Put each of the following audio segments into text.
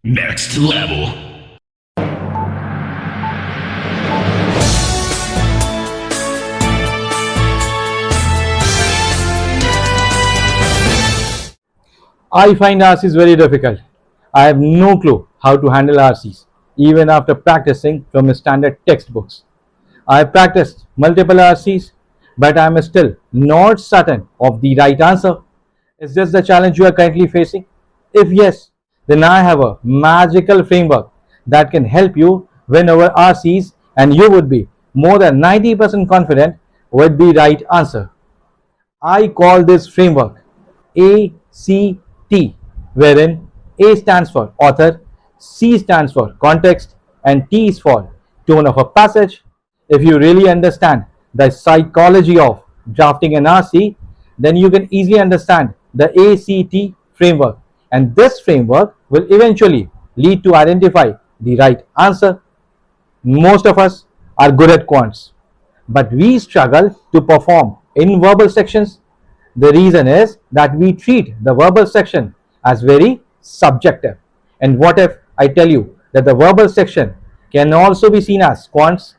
Next level. I find RCs very difficult. I have no clue how to handle RCs, even after practicing from standard textbooks. I have practiced multiple RCs, but I am still not certain of the right answer. Is this the challenge you are currently facing? If yes, then I have a magical framework that can help you win over RCs, and you would be more than 90% confident with the right answer. I call this framework ACT, wherein A stands for author, C stands for context, and T is for tone of a passage. If you really understand the psychology of drafting an RC, then you can easily understand the ACT framework, and this framework will eventually lead to identify the right answer. Most of us are good at quants, but we struggle to perform in verbal sections. The reason is that we treat the verbal section as very subjective. And what if I tell you that the verbal section can also be seen as quants?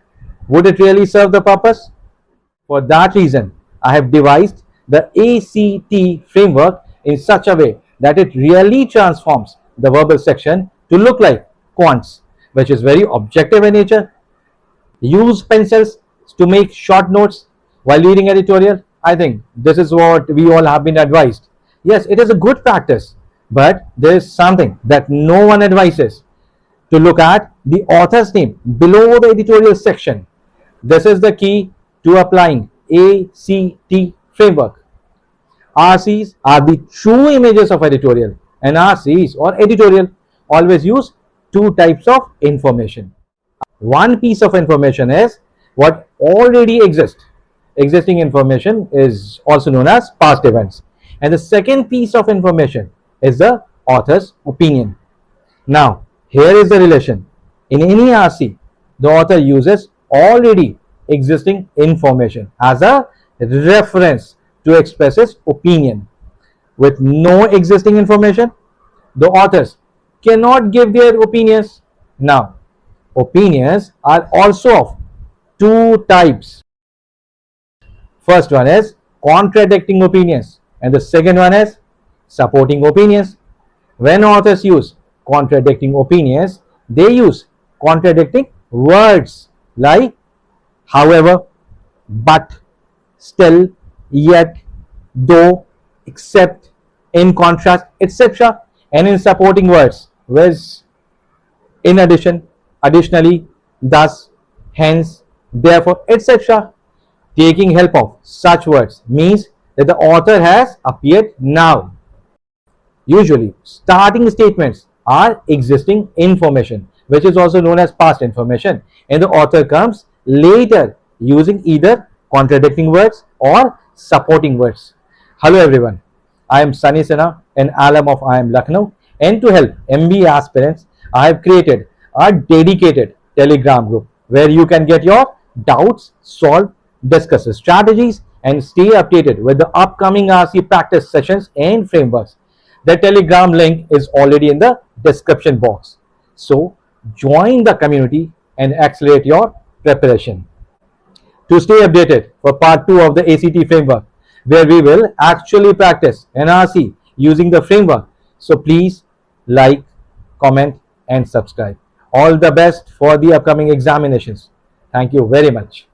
Would it really serve the purpose? For that reason, I have devised the ACT framework in such a way that it really transforms the verbal section to look like quants, which is very objective in nature. Use pencils to make short notes while reading editorial. I think this is what we all have been advised. Yes, it is a good practice, but there is something that no one advises: to look at the author's name below the editorial section. This is the key to applying ACT framework. RCs are the true images of editorial, and RCs or editorial always use two types of information. One piece of information is what already exists. Existing information is also known as past events. And the second piece of information is the author's opinion. Now, here is the relation. In any RC, the author uses already existing information as a reference to express his opinion. With no existing information, the authors cannot give their opinions. Now, opinions are also of two types. First one is contradicting opinions, and the second one is supporting opinions. When authors use contradicting opinions, they use contradicting words like however, but, still, yet, though, except, in contrast, etc. And in supporting words, which in addition, additionally, thus, hence, therefore, etc. Taking help of such words means that the author has appeared now. Usually, starting statements are existing information, which is also known as past information, and the author comes later using either contradicting words or supporting words. Hello everyone, I am Sunny Sinha, an alum of IIM Lucknow, and to help MBA aspirants, I have created a dedicated Telegram group where you can get your doubts solved, discuss strategies, and stay updated with the upcoming RC practice sessions and frameworks. The Telegram link is already in the description box. So join the community and accelerate your preparation. To stay updated for part 2 of the ACT framework, where we will actually practice an RC using the framework, so please like, comment, and subscribe. All the best for the upcoming examinations. Thank you very much.